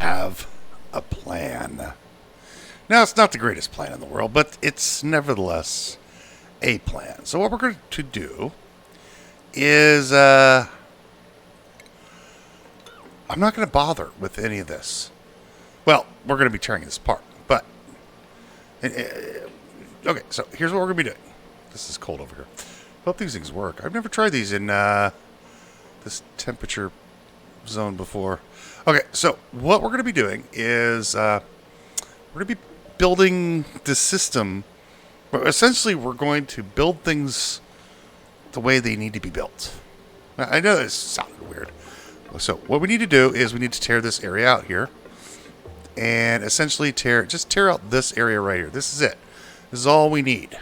have a plan. Now, it's not the greatest plan in the world, but it's nevertheless a plan. So what we're going to do is I'm not going to bother with any of this. Well, we're going to be tearing this apart, but okay, so here's what we're going to be doing. This is cold over here. Hope these things work. I've never tried these in this temperature zone before. Okay, so what we're going to be doing is we're going to be building the system. Essentially, we're going to build things the way they need to be built. I know this sounded weird. So what we need to do is we need to tear this area out here. And essentially tear out this area right here. This is it. This is all we need.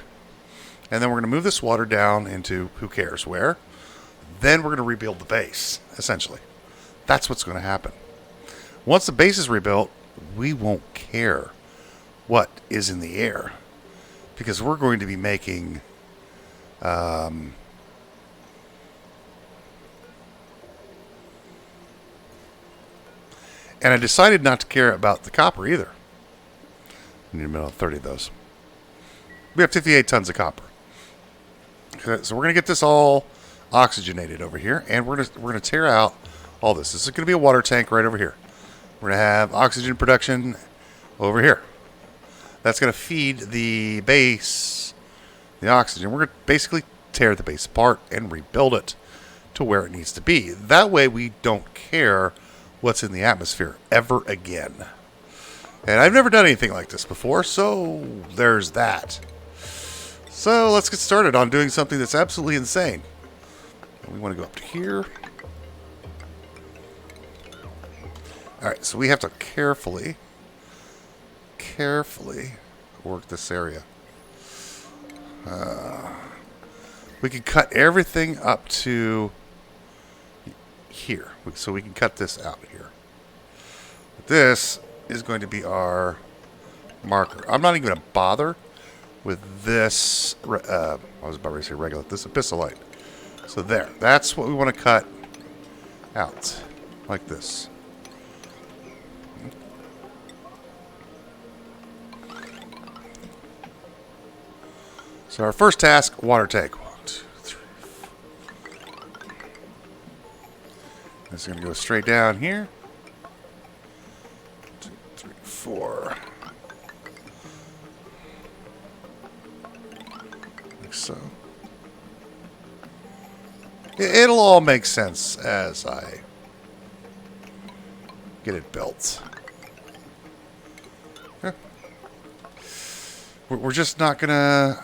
And then we're going to move this water down into who cares where. Then we're going to rebuild the base, essentially. That's what's going to happen. Once the base is rebuilt, we won't care what is in the air. Because we're going to be making... and I decided not to care about the copper either. I need about 30 of those. We have 58 tons of copper. Okay, so we're going to get this all oxygenated over here, and we're going to tear out all this. This is going to be a water tank right over here. We're going to have oxygen production over here. That's going to feed the base, the oxygen. We're going to basically tear the base apart and rebuild it to where it needs to be. That way we don't care what's in the atmosphere ever again. And I've never done anything like this before, so there's that. So let's get started on doing something that's absolutely insane. We want to go up to here. Alright, so we have to carefully work this area. We can cut everything up to here. So we can cut this out here. This is going to be our marker. I'm not even going to bother with this, I was about to say regular, this epistolite. So there, that's what we want to cut out, like this. So our first task, water tank. 1, 2, 3, 4. This is going to go straight down here. 2, 3, 4. Like so. It'll all make sense as I get it built. Yeah. We're just not going to...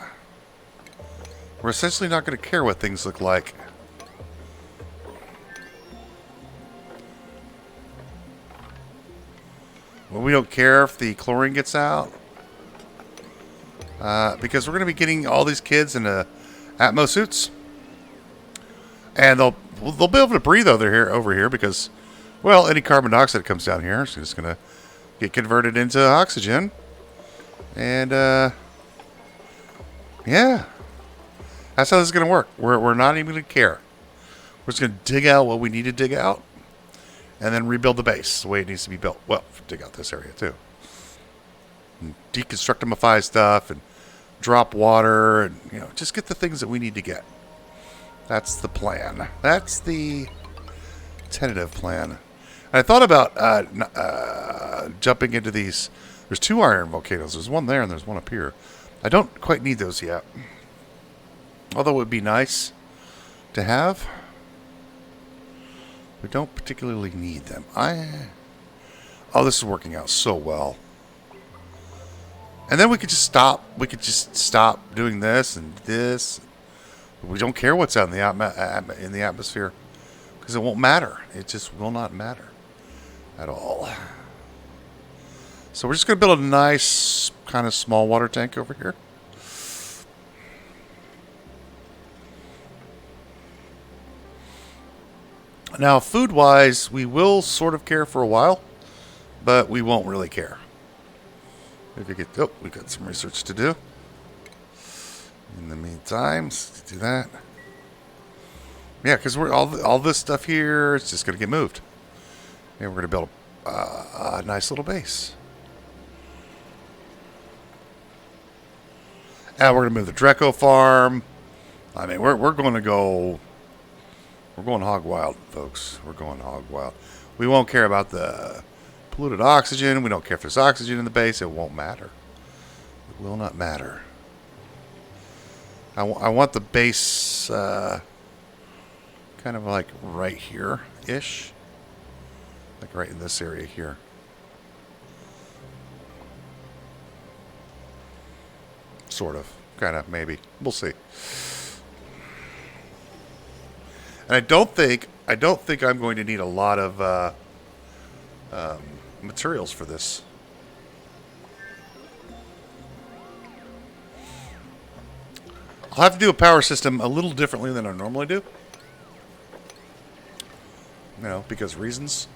We're essentially not going to care what things look like. Well, we don't care if the chlorine gets out. Because we're going to be getting all these kids into Atmo suits. And they'll be able to breathe over here because, well, any carbon dioxide that comes down here is just going to get converted into oxygen. And, yeah. That's how this is going to work. We're not even going to care. We're just going to dig out what we need to dig out. And then rebuild the base the way it needs to be built. Well, dig out this area too. And deconstructify stuff and drop water and, you know, just get the things that we need to get. That's the plan. That's the tentative plan. I thought about jumping into these. There's 2 iron volcanoes. There's one there and there's one up here. I don't quite need those yet. Although it would be nice to have. We don't particularly need them. Oh, this is working out so well. And then we could just stop. We could just stop doing this and this. We don't care what's out in the atmosphere because it won't matter. It just will not matter at all. So we're just going to build a nice kind of small water tank over here. Now, food-wise, we will sort of care for a while, but we won't really care. If you get, oh, we got some research to do. In the meantime, let's do that. Yeah, because we're all this stuff here is just going to get moved. And we're going to build a nice little base. And we're going to move the Dreco farm. I mean, we're going to go... We're going hog wild, folks. We're going hog wild. We won't care about the polluted oxygen. We don't care if there's oxygen in the base. It won't matter. It will not matter. I want the base kind of like right here-ish. Like right in this area here. Sort of. Kind of, maybe. We'll see. And I don't think I'm going to need a lot of materials for this. I'll have to do a power system a little differently than I normally do. You know, because reasons.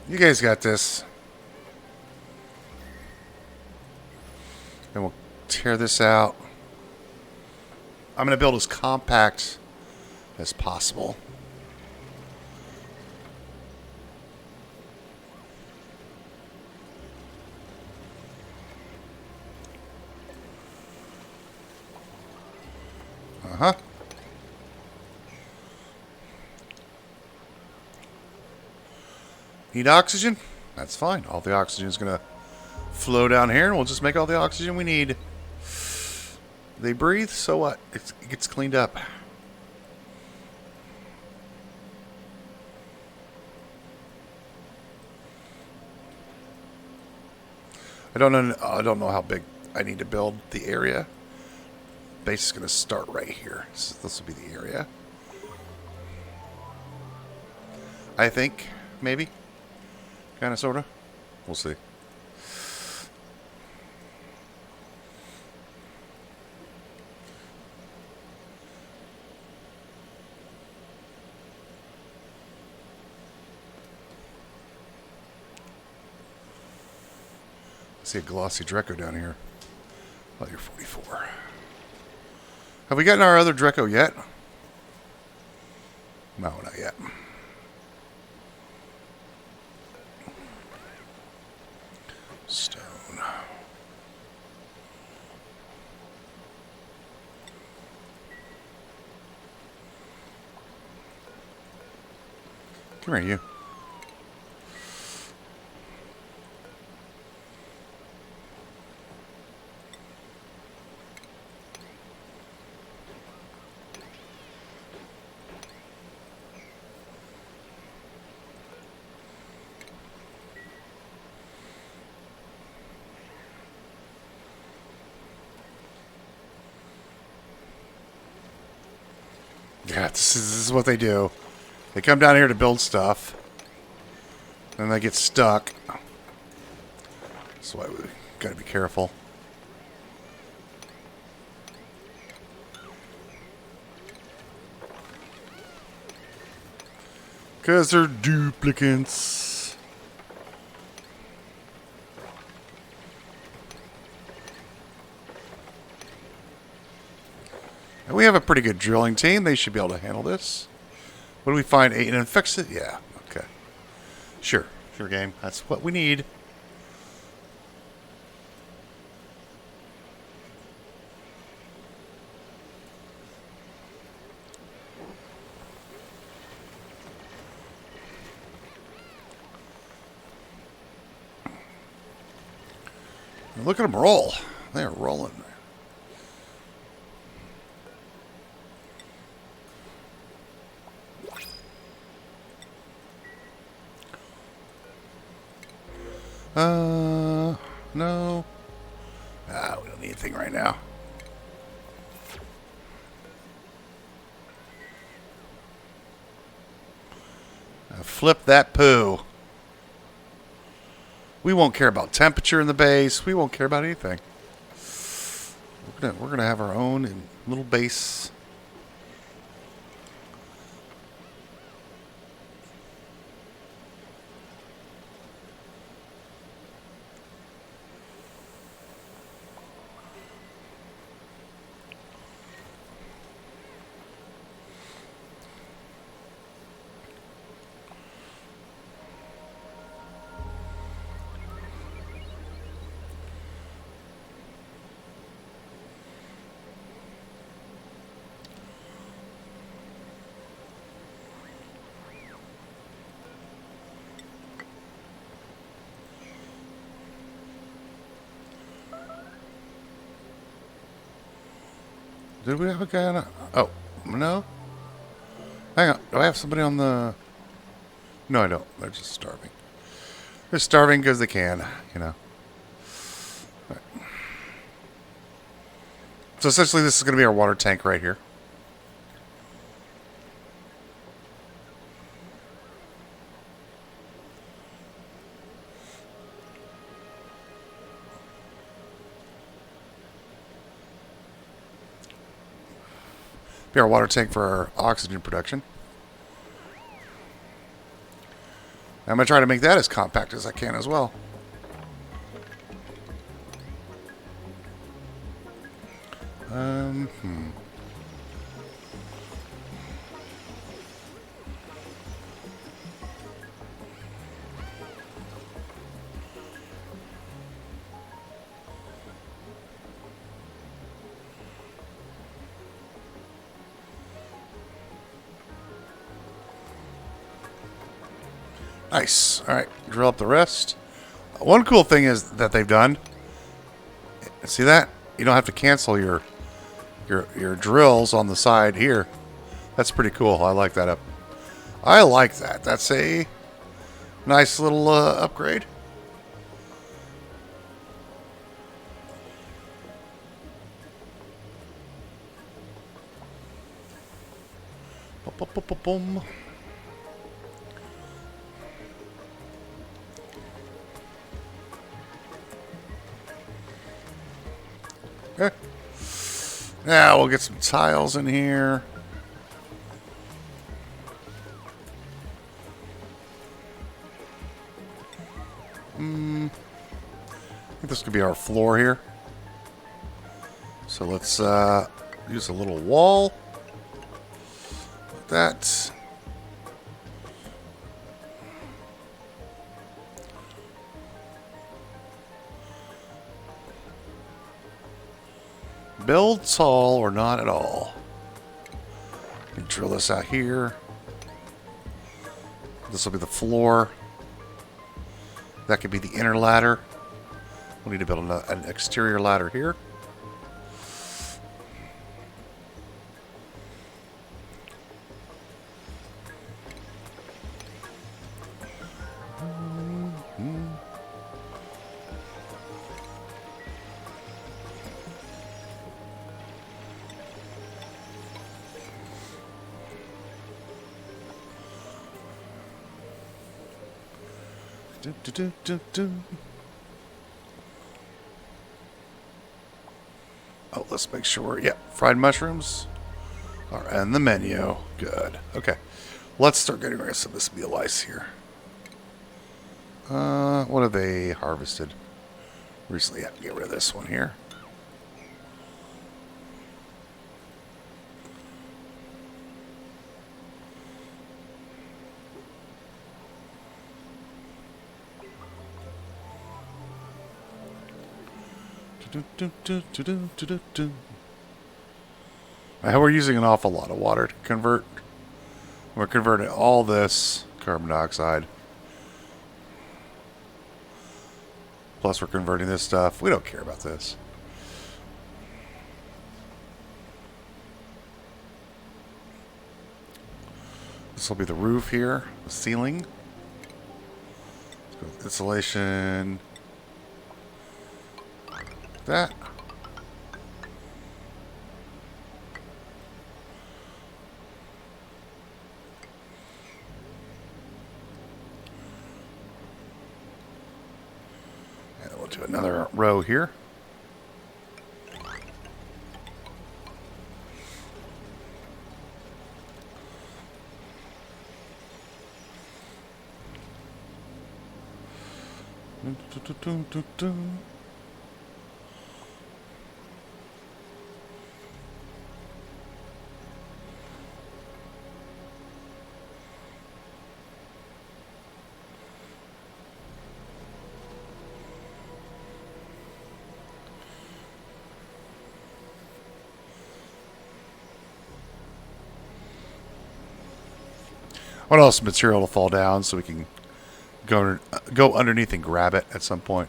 You guys got this. And we'll tear this out. I'm going to build as compact as possible. Uh-huh. Need oxygen? That's fine. All the oxygen is going to flow down here, and we'll just make all the oxygen we need. They breathe, so what? It gets cleaned up. I don't know how big I need to build the area. Base is going to start right here. So this will be the area. I think, maybe. Kind of, sort of. We'll see. I see a glossy Dreco down here. Oh, you're 44. Have we gotten our other Dreco yet? No, not yet. Stone. Come here, you. Yeah, this is what they do. They come down here to build stuff. And they get stuck. That's why we gotta be careful. Because they're duplicates. And we have a pretty good drilling team. They should be able to handle this. What do we find? 8 and fix it? Yeah. Okay. Sure. Sure, game. That's what we need. Look at them roll. They're rolling. No. We don't need anything right now. Flip that poo. We won't care about temperature in the base. We won't care about anything. We're gonna have our own little base. Did we have a guy on a... Oh, no? Hang on. Do I have somebody on the... No, I don't. They're just starving. They're starving because they can, you know. Right. So essentially this is going to be our water tank right here. Be our water tank for our oxygen production. I'm going to try to make that as compact as I can as well. Nice. All right, drill up the rest. One cool thing is that they've done. See that? You don't have to cancel your drills on the side here. That's pretty cool. I like that up. I like that. That's a nice little upgrade. Boom. Okay. Now we'll get some tiles in here. I think this could be our floor here. So let's use a little wall. Like that. Build tall or not at all. Drill this out here. This will be the floor. That could be the inner ladder. We'll need to build an exterior ladder here. Oh, let's make sure. Yeah, fried mushrooms are in the menu. Good. Okay. Let's start getting rid of some of this meal ice here. What have they harvested recently? Yeah, get rid of this one here. We're using an awful lot of water to convert. We're converting all this carbon dioxide. Plus we're converting this stuff. We don't care about this. This will be the roof here, the ceiling. Insulation. That. And we'll do another row here. What else material to fall down so we can go underneath and grab it at some point.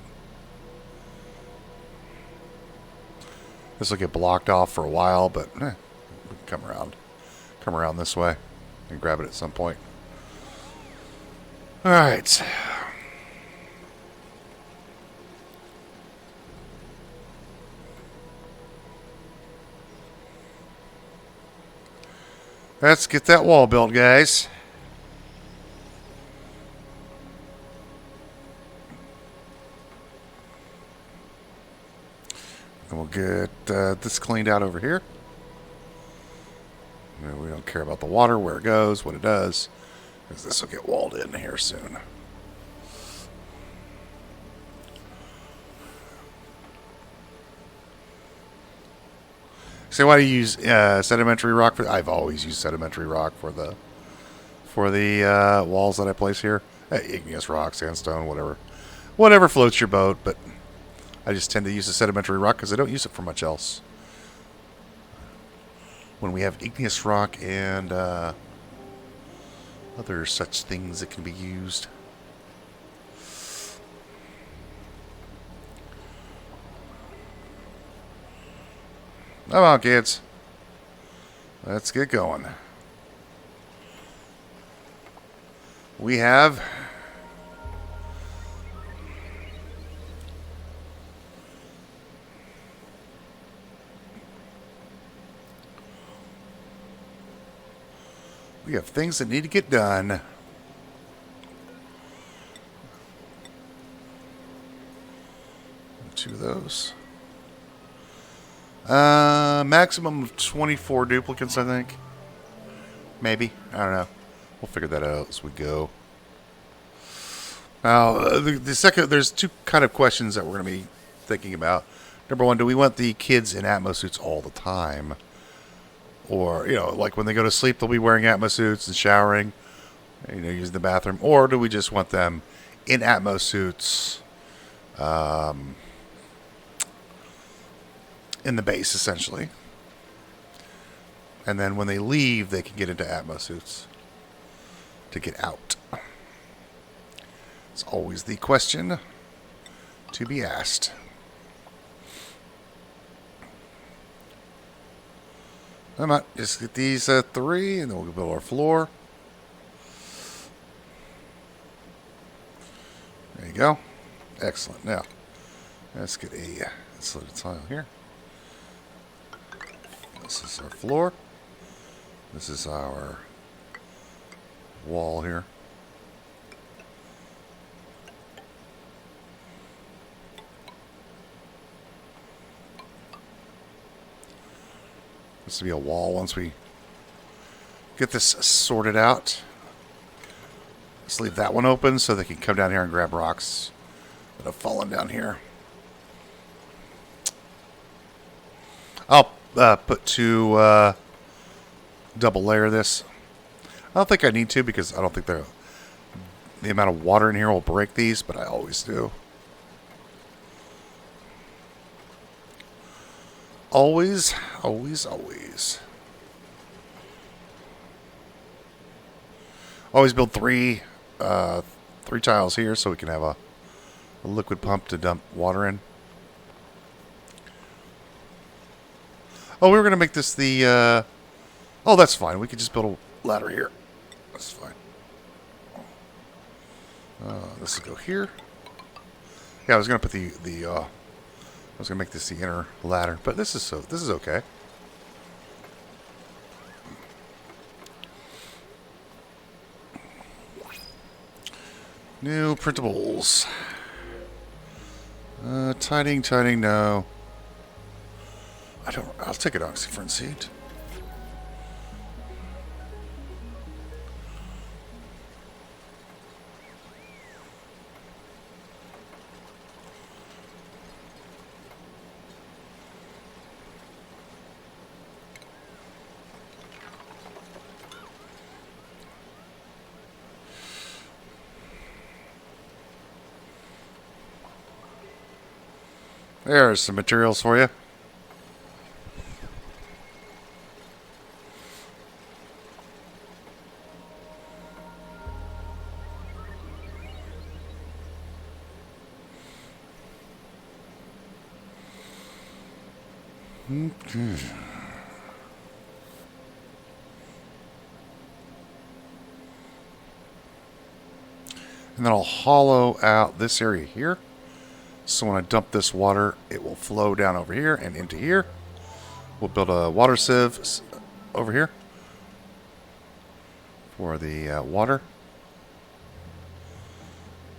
This will get blocked off for a while, but we can come around this way and grab it at some point. All right. Let's get that wall built, guys. And we'll get this cleaned out over here. We don't care about the water, where it goes, what it does, because this will get walled in here soon. So why do you use sedimentary rock for? I've always used sedimentary rock for the walls that I place here. Igneous rock, sandstone, whatever floats your boat. But I just tend to use the sedimentary rock because I don't use it for much else. When we have igneous rock and other such things that can be used. Come on, kids. Let's get going. We have things that need to get done. Two of those. Maximum of 24 duplicates, I think. Maybe. I don't know. We'll figure that out as we go. Now, the second, there's two kind of questions that we're going to be thinking about. Number one, do we want the kids in Atmo suits all the time? Or, like when they go to sleep, they'll be wearing Atmo suits and showering, using the bathroom. Or do we just want them in Atmo suits, in the base, essentially. And then when they leave, they can get into Atmo suits to get out. It's always the question to be asked. Come on, just get these three, and then we'll build our floor. There you go. Excellent. Now, let's get a insulated tile here. This is our floor. This is our wall here. This will be a wall once we get this sorted out. Let's leave that one open so they can come down here and grab rocks that have fallen down here. I'll put two double layer this. I don't think I need to because I don't think the amount of water in here will break these, but I always do. Always, always, always. Always build three tiles here so we can have a liquid pump to dump water in. Oh, we were going to make this the... oh, that's fine. We could just build a ladder here. That's fine. This will go here. Yeah, I was gonna put I was gonna make this the inner ladder, but this is okay. New printables. Tidying, no. I'll take an oxyfern seed. There's some materials for you. Okay. And then I'll hollow out this area here. So when I dump this water, it will flow down over here and into here. We'll build a water sieve over here for the water.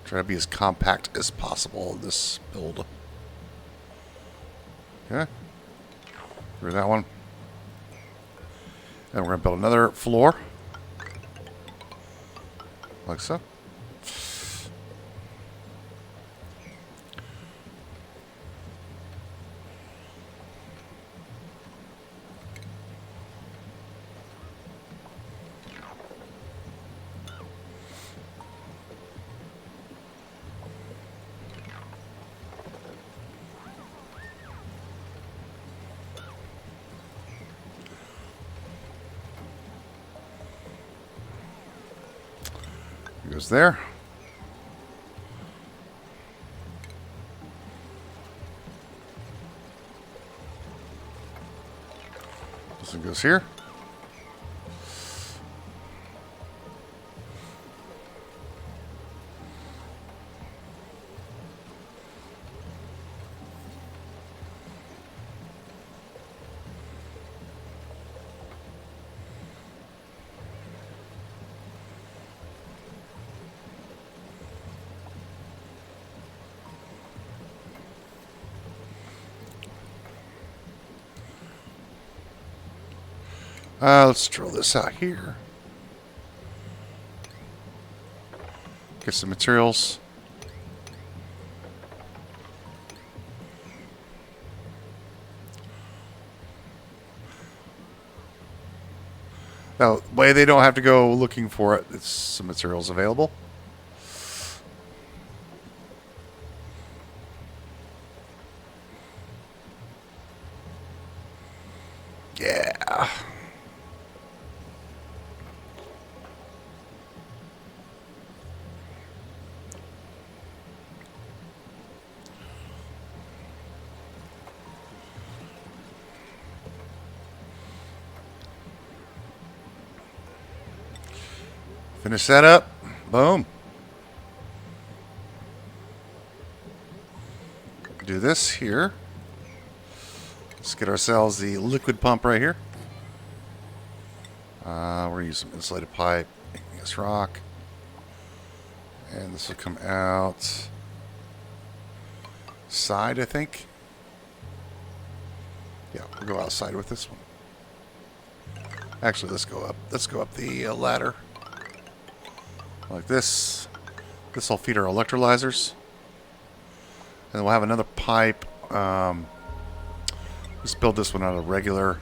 Try to be as compact as possible in this build. Okay. Through that one. And we're going to build another floor. Like so. Goes there. This one goes here. Let's drill this out here. Get some materials. That way they don't have to go looking for it. It's some materials available. Yeah. Finish that up. Boom. Do this here. Let's get ourselves the liquid pump right here. We're going to use some insulated pipe. Igneous rock. And this will come out side, I think. Yeah, we'll go outside with this one. Actually, let's go up. Let's go up the ladder. Like this. This will feed our electrolyzers. And we'll have another pipe. Let's build this one out of regular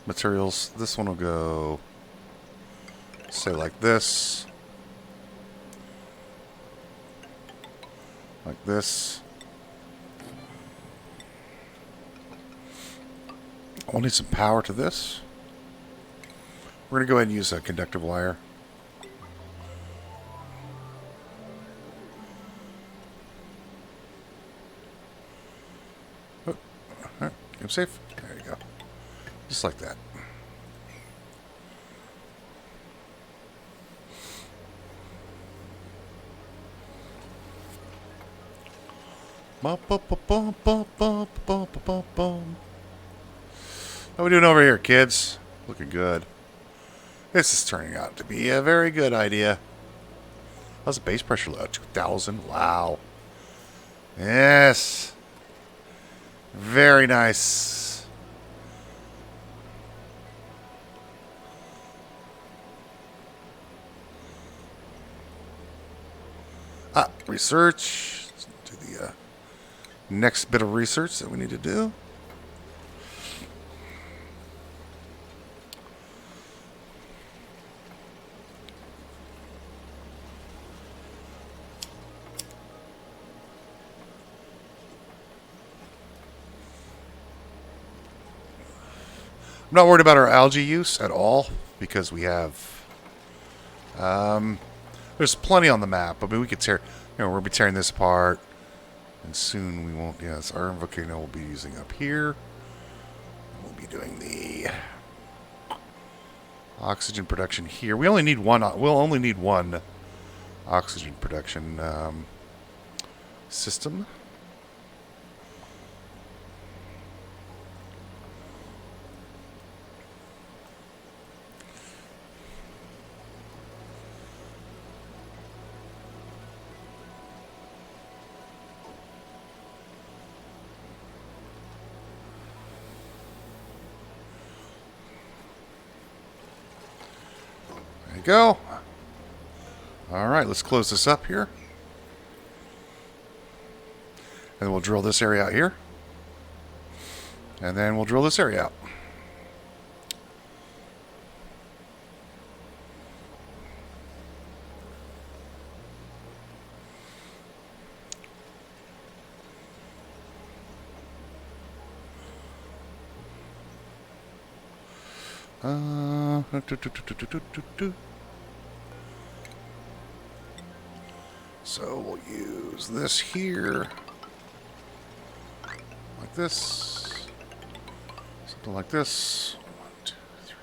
materials. This one will go, say, like this. Like this. We'll need some power to this. We're going to go ahead and use a conductive wire. I'm safe. There you go. Just like that. Bum, bum, bum, bum, bum, bum, bum, bum, bum. How we doing over here, kids? Looking good. This is turning out to be a very good idea. How's the base pressure low? 2,000. Wow. Yes. Very nice. Research. Let's do the next bit of research that we need to do. I'm not worried about our algae use at all because we have. There's plenty on the map. I mean, we could tear. We'll be tearing this apart, and soon we won't. Yes, our volcano will be using up here. We'll be doing the oxygen production here. We only need one. We'll only need one oxygen production system. Go. All right, let's close this up here. And we'll drill this area out here. And then we'll drill this area out. So we'll use this here, like this, something like this. 1, 2, 3.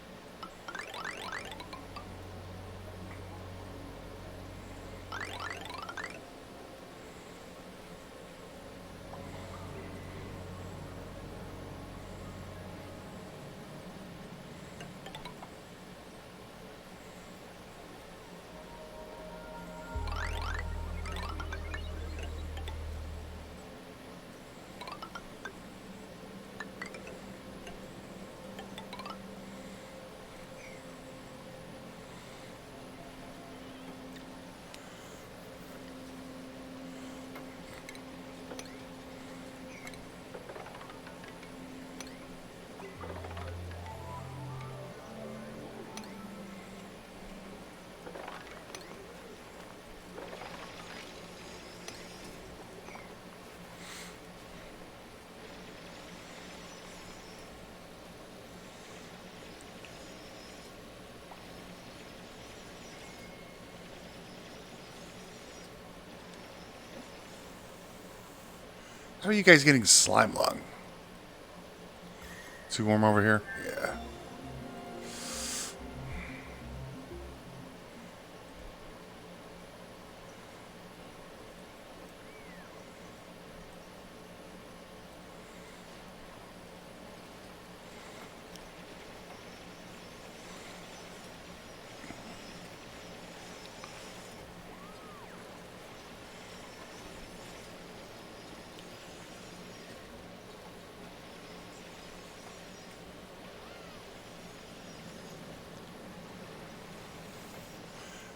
How are you guys getting slime lung? Too warm over here? Yeah.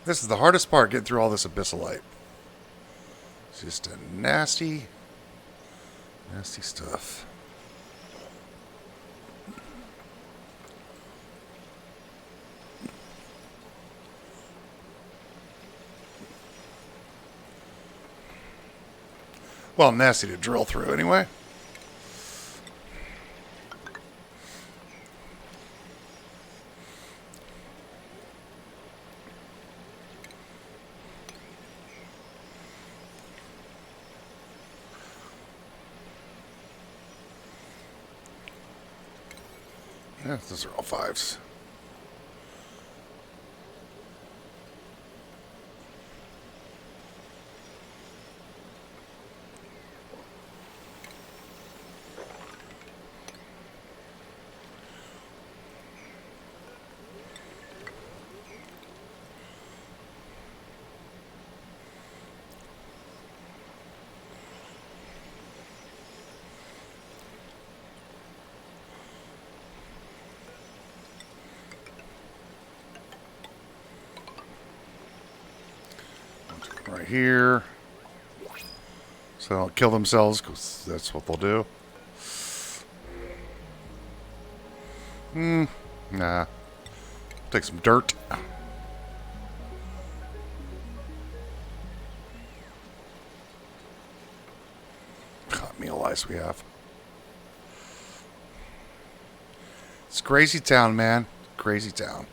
This is the hardest part, getting through all this abyssalite. It's just a nasty, nasty stuff. Well, nasty to drill through anyway. Yeah, those are all 5s. right here. So they don't kill themselves, because that's what they'll do. Nah. Take some dirt. Hot meal ice we have. It's crazy town, man. Crazy town.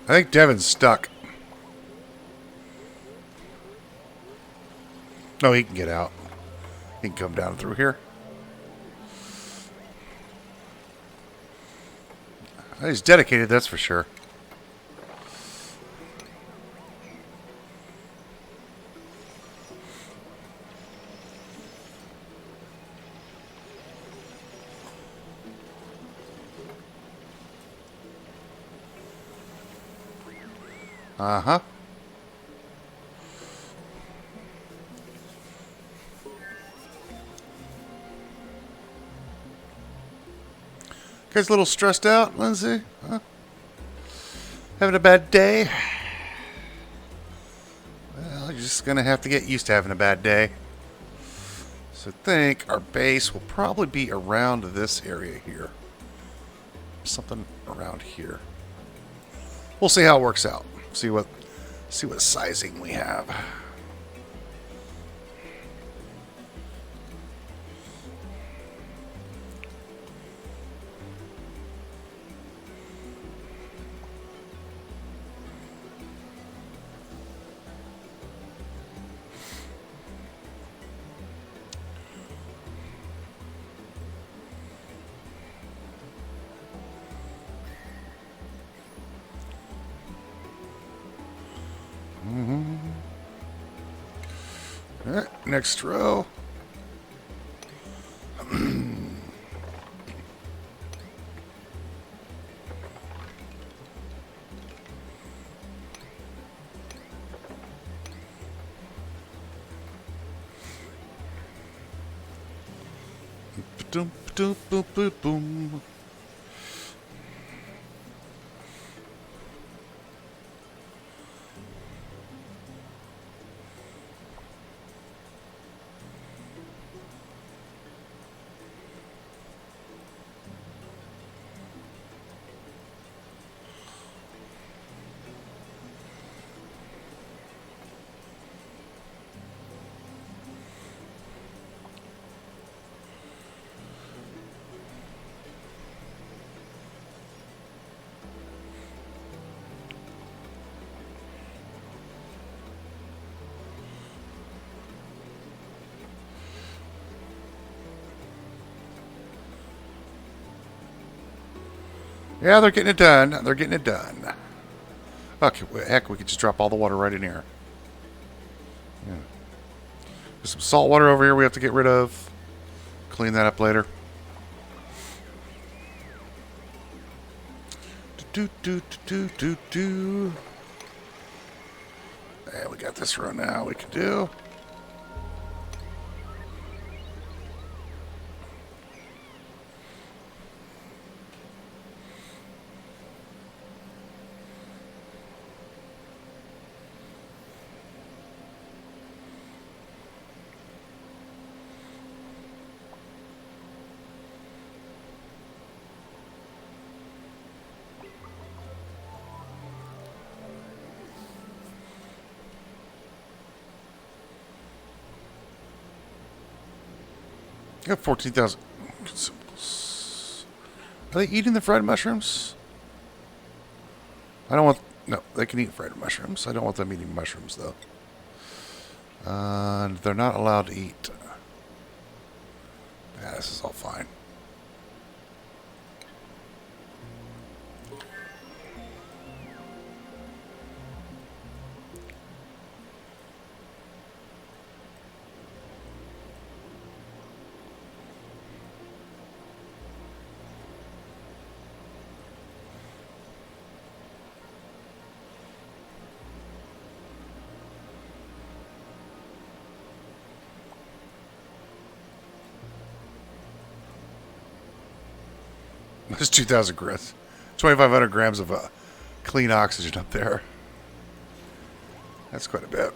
I think Devin's stuck. No, he can get out. He can come down through here. He's dedicated, that's for sure. Uh-huh. Guys a little stressed out, Lindsay? Huh? Having a bad day? Well, you're just going to have to get used to having a bad day. So I think our base will probably be around this area here. Something around here. We'll see how it works out. See what sizing we have. All right, next row. Boom, boom, boom, boom, boom. Yeah, they're getting it done. They're getting it done. Okay, heck, we could just drop all the water right in here. Yeah. There's some salt water over here we have to get rid of. Clean that up later. Do. And we got this row now we can do. I got 14,000 consumables. Are they eating the fried mushrooms? I don't want... No, they can eat fried mushrooms. I don't want them eating mushrooms, though. They're not allowed to eat. Yeah, this is all fine. There's 2,000 grams. 2,500 grams of clean oxygen up there. That's quite a bit.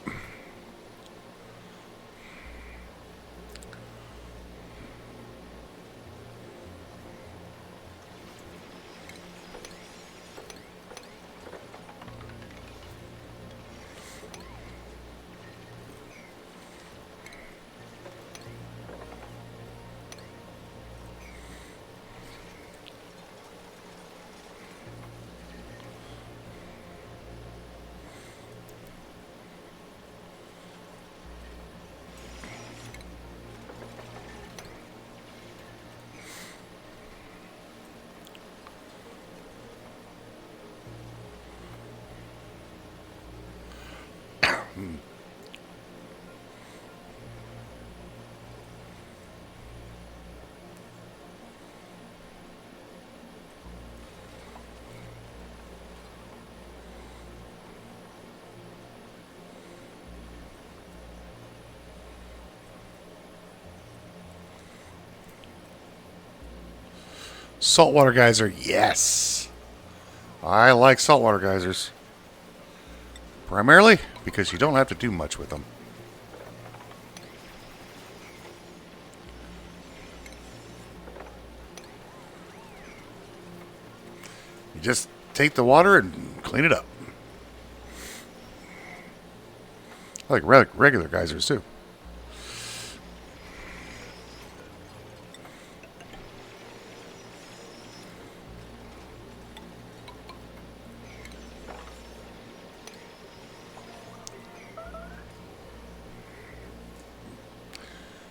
Saltwater geyser, yes. I like saltwater geysers. Primarily because you don't have to do much with them. You just take the water and clean it up. I like regular geysers too.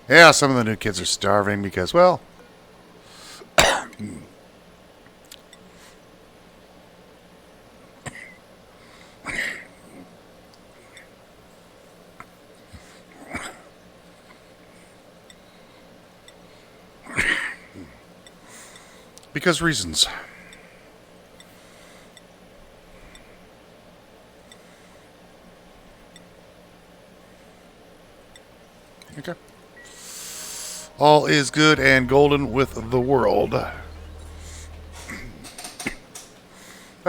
Yeah, some of the new kids are starving because, well, because reasons. Okay. All is good and golden with the world. I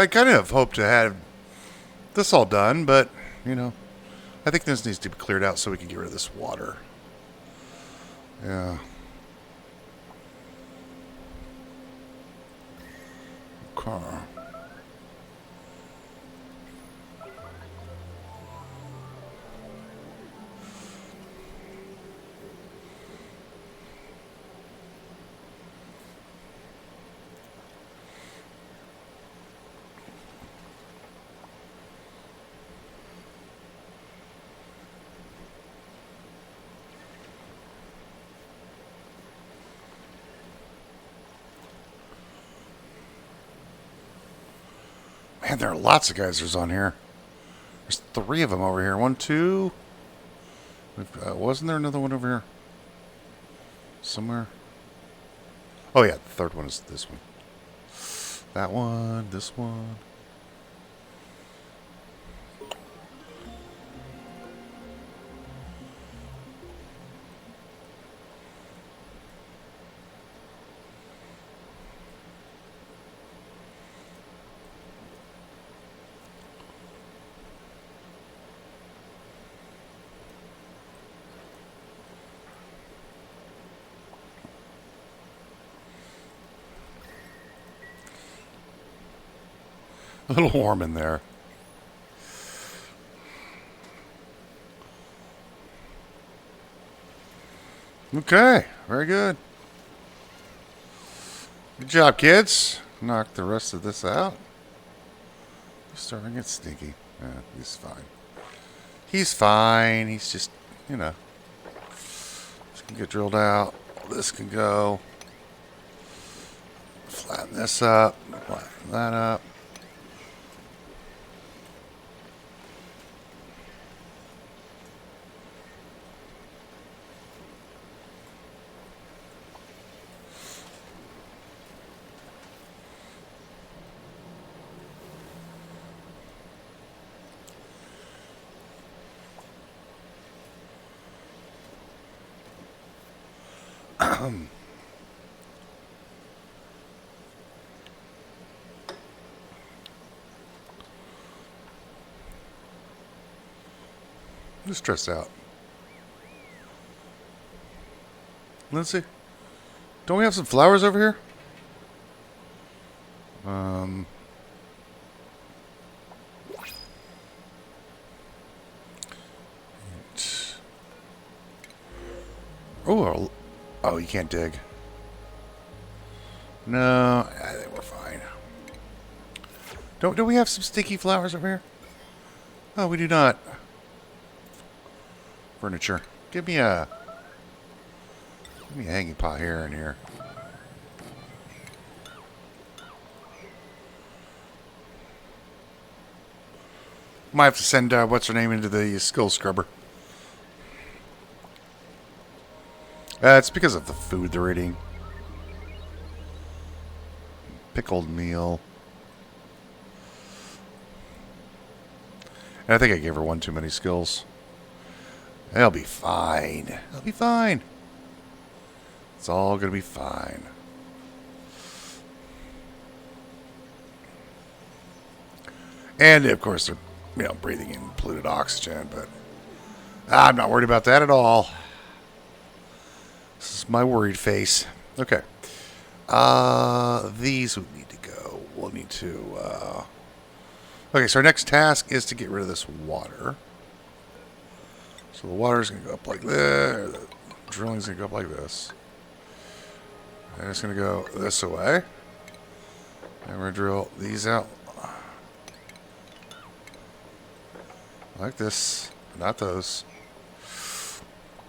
kind of hope to have this all done, but, you know, I think this needs to be cleared out so we can get rid of this water. Yeah. Okay. Man, there are lots of geysers on here. There's 3 of them over here. 1, 2. Wasn't there another one over here? Somewhere? Oh, yeah. The 3rd one is this one. That one. This one. A little warm in there. Okay, very good. Good job, kids. Knock the rest of this out. He's starting to get sneaky. Yeah, he's fine. He's fine. He's just, you know. This can get drilled out. This can go. Flatten this up. Flatten that up. I'm stressed out. Lindsay, don't we have some flowers over here? Um. Oh, you can't dig. No, I think we're fine. Don't we have some sticky flowers over here? Oh, we do not. Furniture. Give me a hanging pot here and here. Might have to send what's her name into the skill scrubber. It's because of the food they're eating. Pickled meal. And I think I gave her one too many skills. They'll be fine. They'll be fine. It's all going to be fine. And, of course, they're, breathing in polluted oxygen, but I'm not worried about that at all. This is my worried face. Okay. These would need to go. We'll need to... Okay, so our next task is to get rid of this water. So the water's going to go up like this. The drilling's going to go up like this. And it's going to go this way. And we're going to drill these out. Like this. Not those.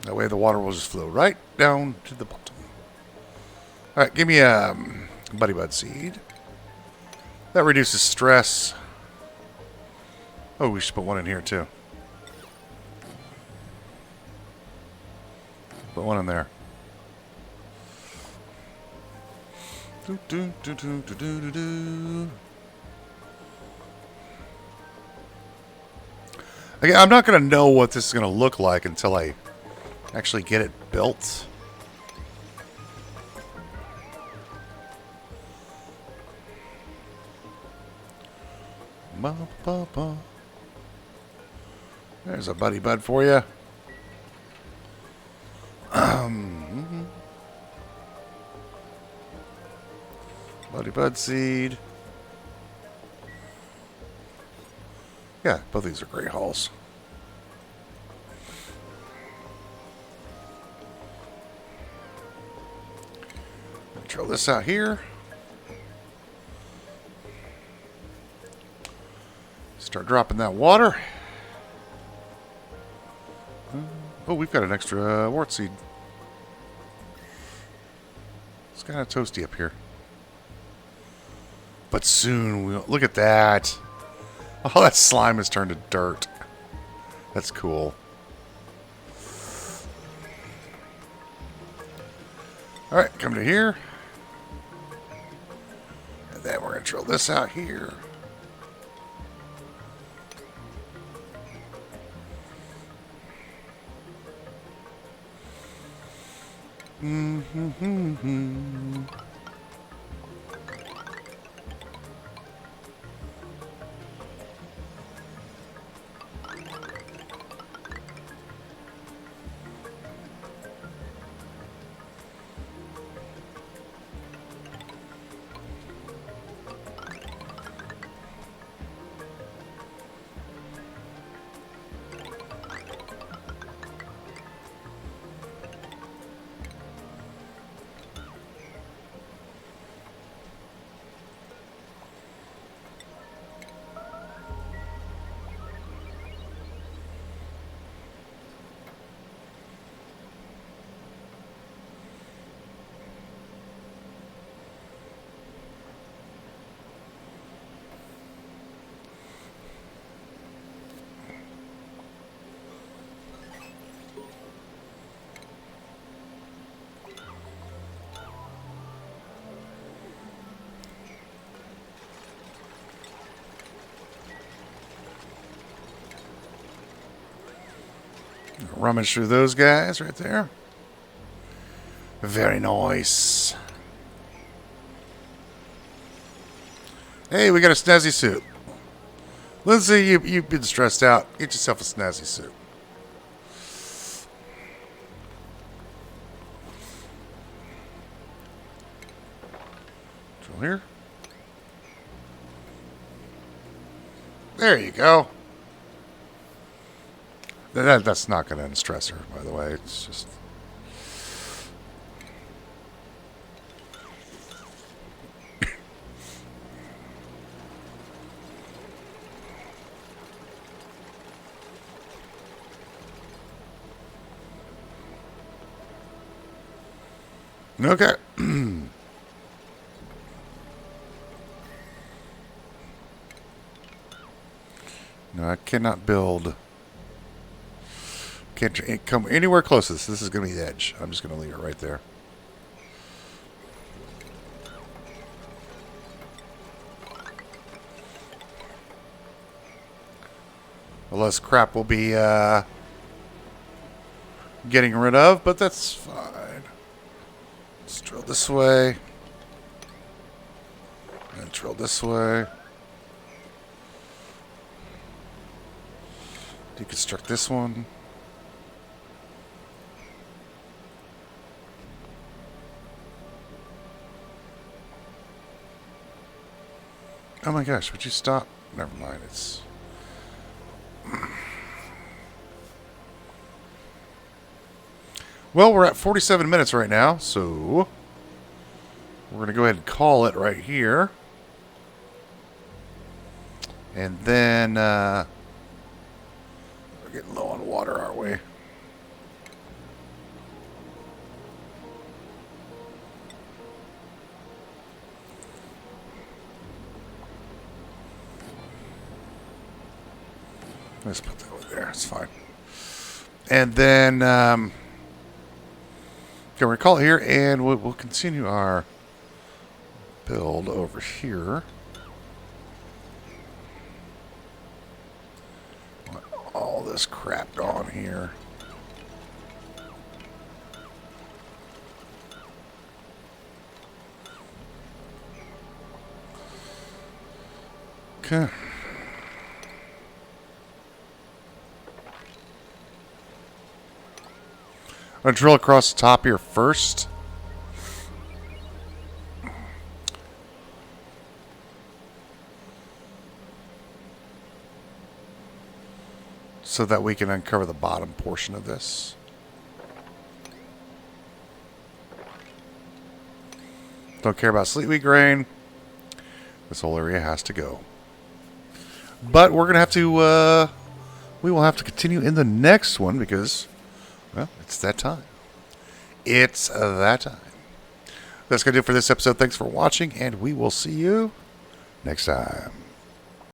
That way the water will just flow right down to the bottom. Alright, give me a Buddy Bud seed. That reduces stress. Oh, we should put one in here too. Put one in there. Do, do, do, do, do, do, do. Again, I'm not going to know what this is going to look like until I actually get it built. There's a Buddy Bud for you. Buddy Bud seed. Yeah, both of these are great hulls. Drill this out here. Start dropping that water. Oh, we've got an extra wart seed. It's kind of toasty up here. But soon we'll... Look at that. Oh, that slime has turned to dirt. That's cool. Alright, come to here. And then we're going to drill this out here. Rummage through those guys right there. Very nice. Hey, we got a snazzy suit. Lindsay, you've been stressed out. Get yourself a snazzy suit. Drill here. There you go. That's not going to end stressor, by the way. It's just... Okay. No, I cannot build. Can't come anywhere close to this. This is going to be the edge. I'm just going to leave it right there. A less crap we'll be getting rid of, but that's fine. Let's drill this way. And drill this way. Deconstruct this one. Oh my gosh, would you stop? Never mind, it's... Well, we're at 47 minutes right now, so... We're going to go ahead and call it right here. And then, we're getting low on water, aren't we? Let's put that over there. It's fine. And then, we're going to call it here, and we'll continue our build over here. All this crap on here. Okay. I'm going to drill across the top here first. So that we can uncover the bottom portion of this. Don't care about sleetweed grain. This whole area has to go. But we're going to have to, we will have to continue in the next one because, well, it's that time. It's that time. That's going to do it for this episode. Thanks for watching, and we will see you next time.